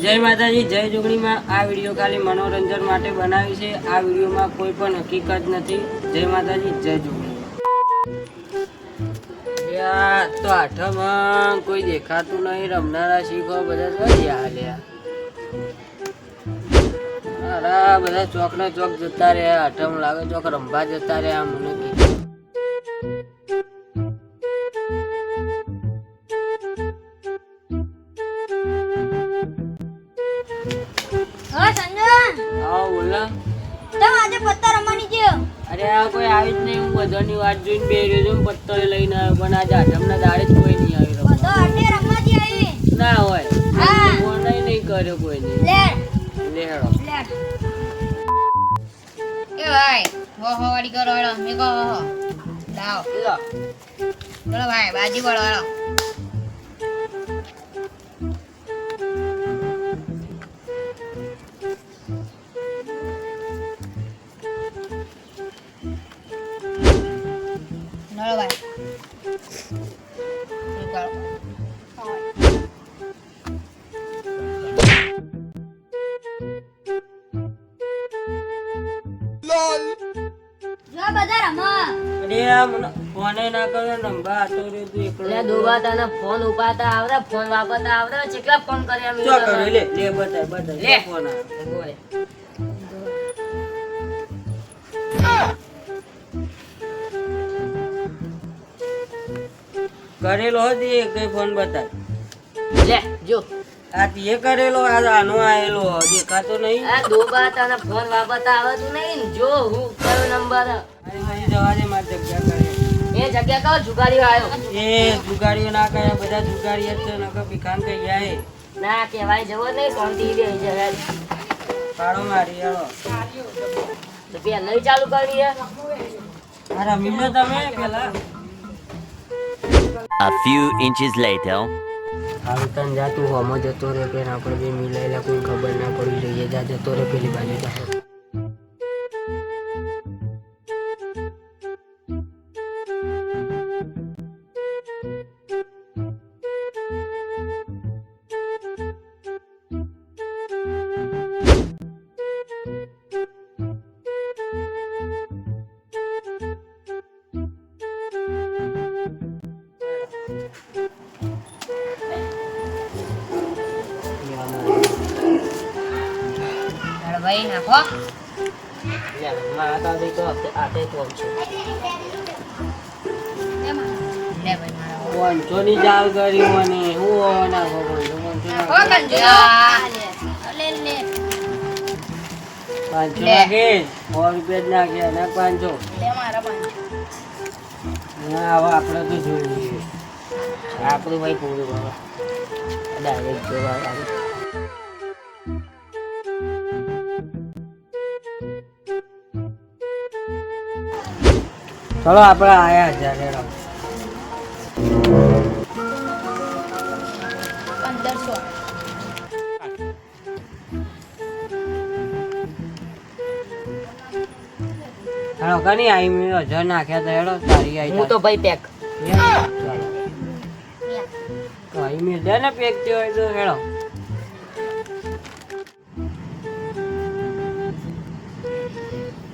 જય માતાજી, જય જોગણીમાં. આ વિડીયો ખાલી મનોરંજન માટે બનાવી છે. આ વિડીયોમાં કોઈ પણ હકીકત નથી. જય માતાજી, જય જોગણી. તો આઠમાં કોઈ દેખાતું નહીં. રમનારા શીખો બધા હાલ્યા. અરે બધા ચોક ને ચોક જતા રહ્યા. આઠમ લાગે ચોક રમવા જતા રહ્યા. મને કીધું અરે આ કોઈ આવી જ નહીં. હું બધાની વાત જોઈને બેઠો છું. પત્તો લઈને આવ્યો પણ આજે આઠમના દાડે જ કોઈ નહીં આવ્યો. ના હોય ફોન નહીં કર્યો કોઈ નહીં. લેડો એ ભાઈ હો વાડી કરો હેડો મે કહો હો લાવ ચલો ભાઈ બાજી બોલો હેડો નળો ભાઈ નીકળો ફોન ના કર્યો નંબર આતો રહ્યો તું એકલો. લે દોવા તને ફોન ઉપાડતા આવડે, ફોન વાપરતા આવડે, કેટલા ફોન કર્યા મેં. શું કર્યું? લે લે બતાય બતાય લે ફોન બોલે. કરેલો હતી કઈ ફોન બતાય. લે જો આ તે કરેલો આનો આયેલો દેખાતો નહીં. આ દોબા તને ફોન વાપરતા આવડતું નહીં ને. જો હું કયો નંબર અરે ભાઈ જવા દે, મારી જગ્યા કરે. એ જગ્યા કહો જુગાડીઓ આવ્યો. એ જુગાડીઓ ના કરે, બધા જુગાડી જ છે. નકર ભીખાન કઈ જાય ના કહેવાય જવો નહીં. શાંતિ દે જરા પાડો મારી હેડો. તો પેલા નહીં ચાલુ કરવી હે. આ રમી લો તમે પેલા. A few inches later. હાલ તન જા, તું હોમો જતો રે કે આપણે બે મિલાયેલા કોઈ ખબર ના પડી રહીએ. જા જતો રે પેલી બાજુ જા. ભાઈ નાખો મારા કાંઈ તો આતે કોણ છે. લે ભાઈ મારો વંચોની જાળ કરી મને હું નાખો હો કંજો લે લે 500 નાખે. 100 રૂપિયા જ નાખ્યા ના 500. લે મારા પાંચ ના હવે આપણે તો જોઈએ. આપણું ભાઈ પૂરું કરો ડાયરેક્ટ જોવા આવે. ચલો આપણે આયા 1000 લેડો. 1500 હેડો કની આવી મેં 1000 નાખ્યા તો હેડો તારી આવી. હું તો ભાઈ પેક. તો આવી મેં દે ને પેક થયો હોય તો હેડો.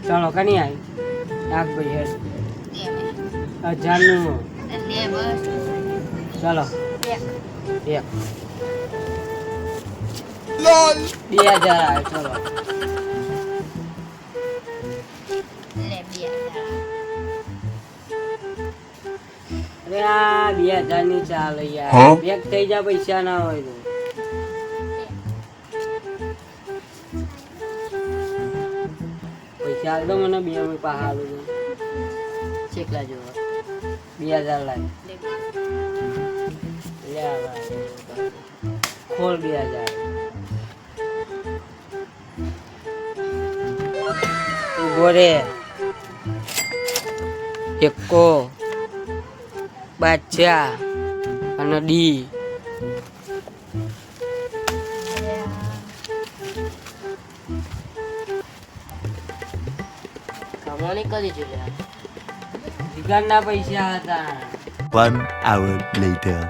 ચલો કની આવી નાખ ભાઈ હેડ 1000 નું. લે બસ ચલો એક 2000 આવે. ચલો લે 2000 અરે આ 2000 ની ચાલે યાર. પેક થઈ જા પૈસા ના હોય તો. પૈસા આલ દો મને. 2 મિનિટ પાહા આલું છું. શેકલા જોવા 2000 લાય. લે આવા ખોલ 2000. ઉભો રે. એકો બાદશાહ અને ડી. કમાણી કરી છે જીગરના પૈસા હતા. 1 hour later.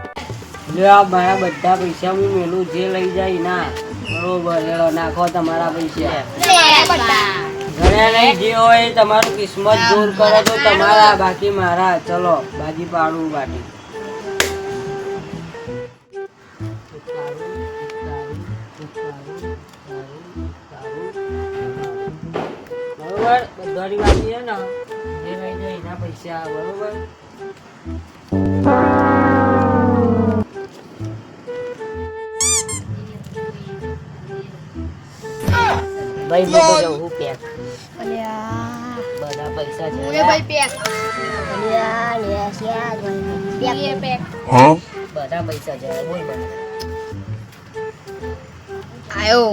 લે આ મારા બધા પૈસા હું મેલું જે લઈ જાય ના બરોબર હેડો નાખો તમારા પૈસા લે બટા ઘરે નહીં જે હોય એ તમારું કિસ્મત દૂર કરો તો તમારા બાકી મારા ચલો બાજી પાડું બાકી બરોબર બધાની બાકી છે ને જે રહી જાય એના પૈસા બરોબર ભાઈ હું તો જાઉં હું પેક અલ્યા બધા પૈસા છે ઓય ભાઈ પેક અલ્યા, લે, શ્યા, ભાઈ. એ પેક બધા પૈસા છે બોલ મને આયો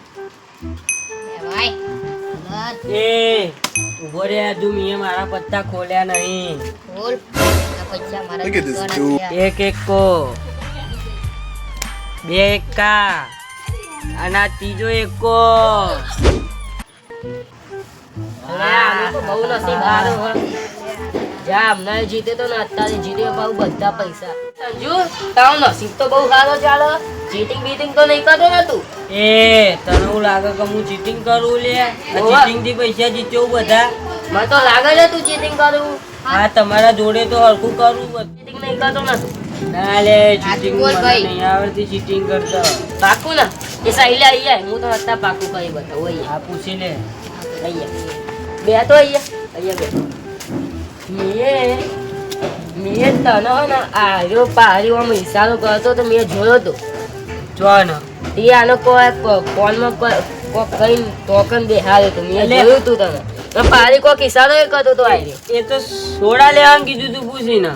એ ભાઈ એ ઉભો રે હજુ મેં મારા પત્તા ખોલ્યા નહીં બોલ આ પૈસા મારા દુકાન એક એકો બે એકા અને આ ત્રીજો એકો અરે આનું તો બહુ નસીબ સારું હો જ્યાં હમણાં જીતે તો ને અત્યારે જીતે ભાવ બધા પૈસા સંજુ તારું નસીબ તો બહુ સારો ચાલે ચીટિંગ બીટિંગ તો નહીં કરતો ને તું એ તને એવું લાગે કે હું ચીટિંગ કરું લે ઓવા. ચીટિંગ થી પૈસા જીત્યો બધા મને તો લાગે છે તું ચીટિંગ કરું આ તમારા જોડે તો હરખું કરું ચીટિંગ નહીં કરતો ને તું ના લે ચીટિંગ બોલ મને ભાઈ. નહીં આવડતી ચીટિંગ કરતા પાકું ને એ સાઈલે આવી જાય હું તો અત્યારે પાકું કરી બતાવું અહીંયા આ પૂછી લે અહીંયા બે તો અહીંયા બે મેં તને હે ને આર્યો પાર્યો આમ ઈશારો કરતો તો મેં જોયો તો જો ને તે આનો કોઈ ફોનમાં કોઈ કઈ ટોકન બેહાર્યો તો મેં એટલે- જોયું તું તને તો પારી કોઈ ઈશારો એ કરતો તો આર્યો એ તો સોડા લેવાનું કીધું તું પૂછીને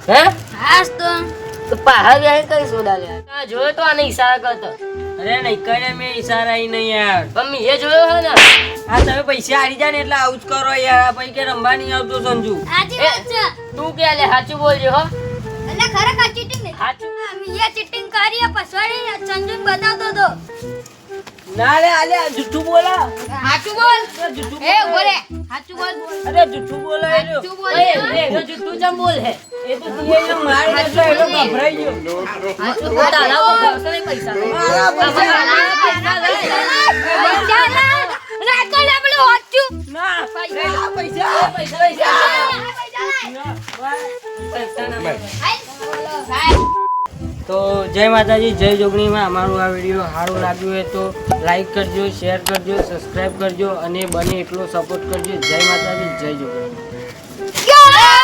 હે હાસ તો પહાડ બેહી કઈ સોડા લે જોયો તો આને ઈશારા કરતો અરે નહીં કરે મેં ઈશારા ઈ નહીં યાર પણ મેં જોયો હે ને આ તમે પૈસા હારી જાય ને એટલે આવું જ કરો યાર આ પૈકી રમવા નહીં આવતો સંજુ આજી વાત છે તું કે લે સાચું બોલજો હો એટલે ખરેખર ચીટિંગ નહીં સાચું મીએ ચીટિંગ કરી પછવાડી સંજુ બતાવતો તો ના લે આલે જુઠ્ઠું બોલા સાચું બોલ જુઠ્ઠું એ બોલે સાચું બોલ અરે જુઠ્ઠું બોલા એ રહ્યો. સાચું બોલ એ એનો જુઠ્ઠું ચમ બોલ હે એ તો તું એને મારી નાખ્યો, એનો ગભરાઈ ગયો સાચું હું તારા ઉપર ભરોસો નહીં પૈસા નો. મારા પૈસા પૈસા લઈ. પૈસા ના રાખો લે પેલું સાચું ના પૈસા. આ પૈસા પૈસા પૈસા તો જય માતાજી જય જોગણીમાં અમારું આ વિડીયો સારું લાગ્યું હોય તો લાઈક કરજો શેર કરજો સબસ્ક્રાઈબ કરજો અને બને એટલો સપોર્ટ કરજો જય માતાજી જય જોગણી Yeah!